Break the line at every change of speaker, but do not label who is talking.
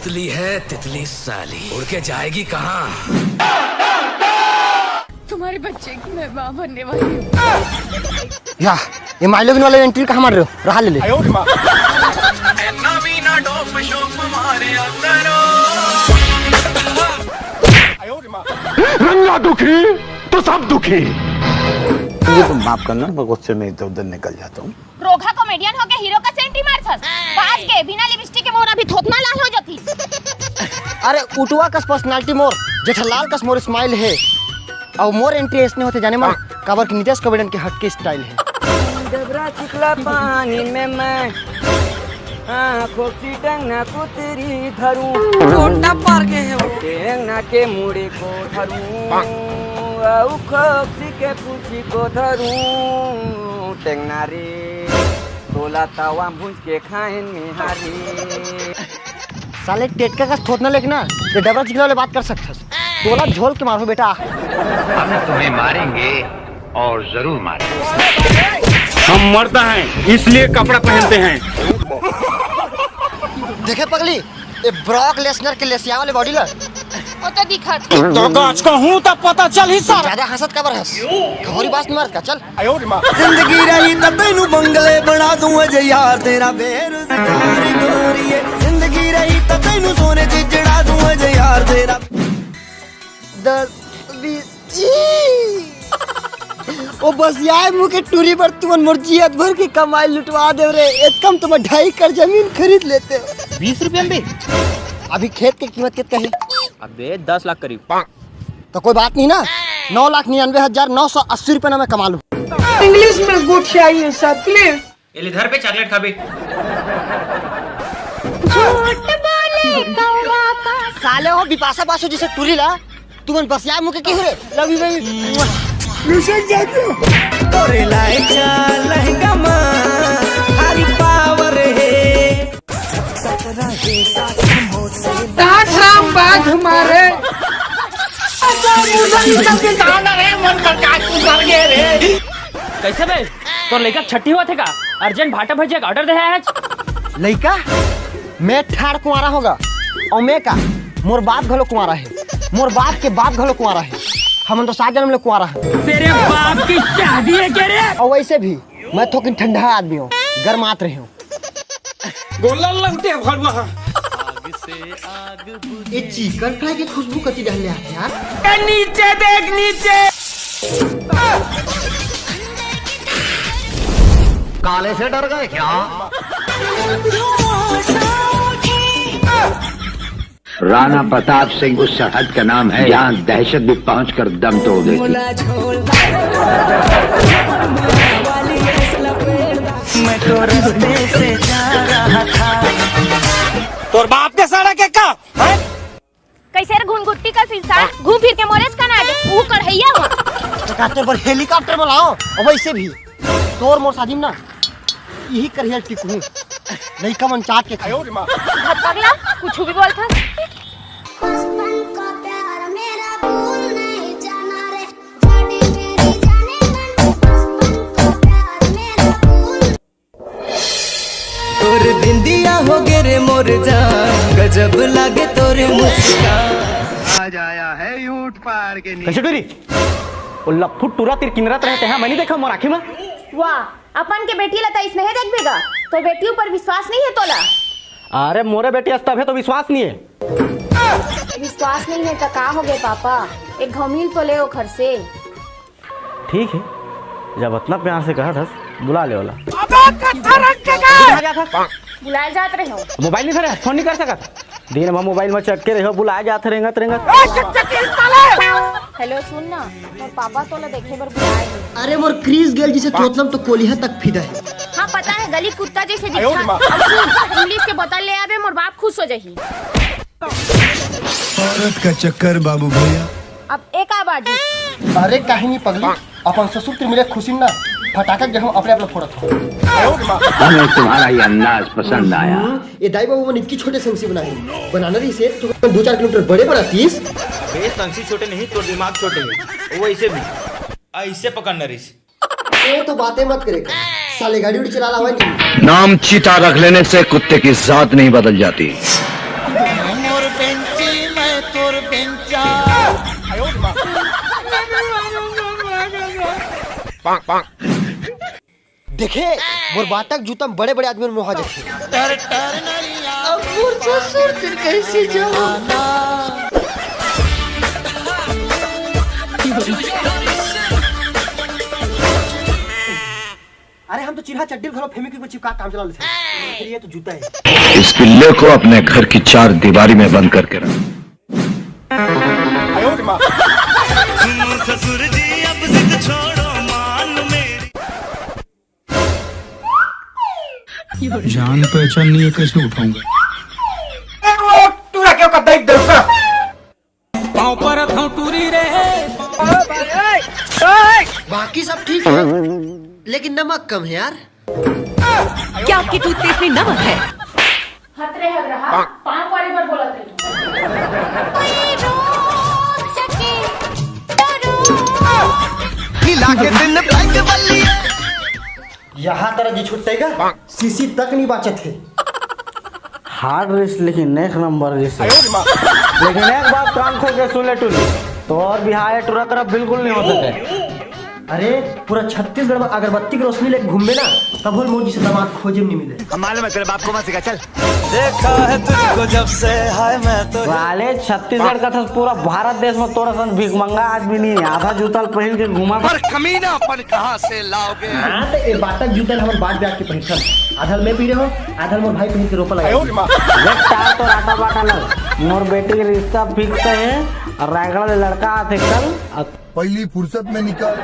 तितली है तितली साली, उड़ के जाएगी कहाँ?
तुम्हारे बच्चे की मैं माँ बनने वाली हूँ।
या ये माइलोगिन वाला एंट्री कहाँ मार रहे हो? रहा ले ले।
रंगा दुखी तो सब दुखी।
मुझे तुम माफ करना, मैं गुस्से में इधर उधर निकल जाता हूँ।
रोगा कॉमेडियन हो के हीरो का सेंटी मारथस। पास के बिना लिपस्टिक के मोरा भी थोतना लाल हो जाती।
अरे उटुआ कस पर्सनालिटी मोर, जेठालाल कस मोर स्माइल है। और मोर एंट्री इसने होते जाने मन काबर की नीतीश कबड्डन के हटके स्टाइल है।
डबरा चिकला पानी में मैं आँखों की टंगना को तेरी धरूं, टोटा पार के है वो टंगना के मुड़े को धरूं, खोपसी के पूछी को धरूं, टंगना रे तोला तावा भूंज के खाएं निहारी।
साले टेटका का थोतना लेकिन ना ये डबरा चिकला वाले बात कर सकते तोला झोल के मारो बेटा।
हम तुम्हें मारेंगे और जरूर मारेंगे।
हम मर्द हैं इसलिए कपड़ा पहनते हैं।
देखे पगली ये ब्रॉक लेसनर के लेसिया वाले बॉडी ला
वो तो दिखा था।
तो गाछ का हूँ तब पता चल ही सारा।
ज्यादा हंसत कबर हंस खबरी बात नहीं मारत का चल।
जिंदगी रही तो तेनू बंगले बना दूं अजे यार तेरा बेरोजगारी गोरी है। जिंदगी रही तो तेनू सोने च जड़ा दूं अजे यार तेरा 10 20 ओ बस यार मुँह के टूरी पर तुम मुर्जियत भर की कमाई लुटवा दे रे। एक कम तुम 2.5 एकड़ जमीन खरीद लेते हो।
20 रुपये में अभी खेत की कीमत कितना है?
अबे 10 लाख करीब।
तो कोई बात नहीं ना, 9,99,980 रुपये ना मैं कमा लूँ।
इंग्लिश में गुड चाहिए सर प्लीज।
इधर पे चॉकलेट खा भी।
साले हो बिपाशा बासु जिसे टूरी ला तुम बस यार मुँह के की रे लव यू बेबी।
तोरे लायक लहंगा मां हरी पावर है। राम बाग हमारे
कैसे बे तो लड़का छठी हुआ थे का अर्जेंट भाटा भजिया का ऑर्डर दे है आज।
लड़का मैं ठाड़ कुंवारा होगा और मैं का मोर बाप घलो कुंवारा है, मोर बाप के बाप घलो कुंवारा है। हम तो 7 जन्म ले कुंवारा है।
तेरे बाप की शादी है क्या रे?
और वैसे भी मैं थोकिन ठंडा आदमी हूँ, गर्मात रही हूँ।
गोला लगते भरवा।
ये चिकन फ्राई की खुशबू कती डहले आते यार।
नीचे देख नीचे।
काले से डर गए क्या? राणा प्रताप सिंह उस सरहद का नाम है जहाँ दहशत भी पहुंचकर दम तोड़ देती।
मैं तो रास्ते से जा रहा था।
तोर बाप के सारा के का है?
कैसे घुनगुट्टी का सिलसा घूम फिर के मोरेज का ना वो कढ़ैया हुआ।
तो कहते पर हेलीकॉप्टर बुलाओ। और वैसे भी तोर मोर शादी में ना यही करियर टिकू नहीं कमन चाट के खाओ।
पगला कुछ भी बोलता।
तोर बिंदिया हो गे रे मोर जान गजब लागे तोरे मुस्कान।
आज आया है ऊंट पहाड़ के नीचे।
कैसे टूरी वो लफू टूरा तिर किनरत रहते हैं मैंने देखा मोर आँखी में।
वाह अपन के बेटी लता इसने है देख बेगा तो बेटियों पर विश्वास नहीं है तोला।
अरे मोरे बेटी अस्ताव है तो विश्वास नहीं है।
विश्वास नहीं है तो का हो गए पापा एक घमील तो ले घर से।
ठीक है जब इतना प्यार से कहा था बुला ले वाला।
बुलाए जाते रहे हो
मोबाइल नहीं धरे फोन नहीं कर सका दिन में मोबाइल में चटके रहे हो बुलाए जाते रहेंगे।
हेलो सुन ना और पापा तोला देखे बर बुलाए।
अरे मोर क्रीज गेल जिसे तोतलम तो कोलिया तक फिदा है।
हाँ पता है गली कुत्ता जैसे दिखता। अब सुन इंग्लिश के बोतल ले आवे मोर बाप खुश हो जाही।
औरत का चक्कर बाबू भैया।
अब एक आवाज।
अरे कहीं पगली अपन ससुर ते मिले खुशी ना फटाका जो हम अपने अपने फोड़त हो।
हमें तुम्हारा ये अंदाज पसंद आया।
ये दाई बाबू ने इतनी छोटे संग से बनाई बनाना रही से तो 2-4 किलोमीटर बड़े बनातीस।
बे संसी छोटे नहीं तो दिमाग छोटे है वो ऐसे भी ऐसे पकड़ना रही।
ये तो बातें मत करेगा साले गाड़ी उड़ी चला ला।
नाम चीता रख लेने से कुत्ते की जात नहीं बदल जाती।
देखे मोर बातक जूता में बड़े बड़े आदमी मोहा जाते। अरे हम तो चिल्हा चड्डी घरों फेमी की चिपका काम चला लेते हैं। फिर ये तो जूता है।
इस पिल्ले को अपने घर की 4 दीवारी में बंद करके रख।
ससुर जी अब जिद छोड़ो मान मेरी।
जान पहचान नहीं है, कैसे उठाऊंगा?
पाँव पर थो टूरी रे।
बाकी सब ठीक है लेकिन नमक कम है यार।
क्या आपकी टूथपेस्ट में नमक है?
हतरे हद रहा पांच बारी बार बोला थे।
हिला के दिन ब्लैक वाली
यहाँ तरह जी छुट्टेगा सीसी तक नहीं बाचे थे।
हार्ड रेस लेकिन एक नंबर रेस है। लेकिन एक बात कान खोल के सुन ले टूली, तो और बिहार टूरा करब बिल्कुल नहीं हो सके।
अरे पूरा छत्तीसगढ़ में अगरबत्ती की रोशनी लेके घूमे ना तब बोल मोदी से दामाद खोजे में नहीं मिले।
हमारे में तेरे बाप को मत सिखा चल।
देखा है तुझको जब से हाय मैं तो।
वाले छत्तीसगढ़ का था पूरा भारत देश में तोड़ा सन भीख मंगा आदमी नहीं है। आधा जूता पहन के घुमा पर
कमीना अपन कहाँ से लाओगे?
हाँ तो ये बातक जूता हमारे बाट ब्याग के पहन आधल में पी रहे हो आधल मोर भाई पहन के रोपा लगा।
टार तो राटा बाटा लग मोर बेटी के रिश्ता फिक्स है और रायगढ़ लड़का आते कल
पहली फुर्सत में निकल।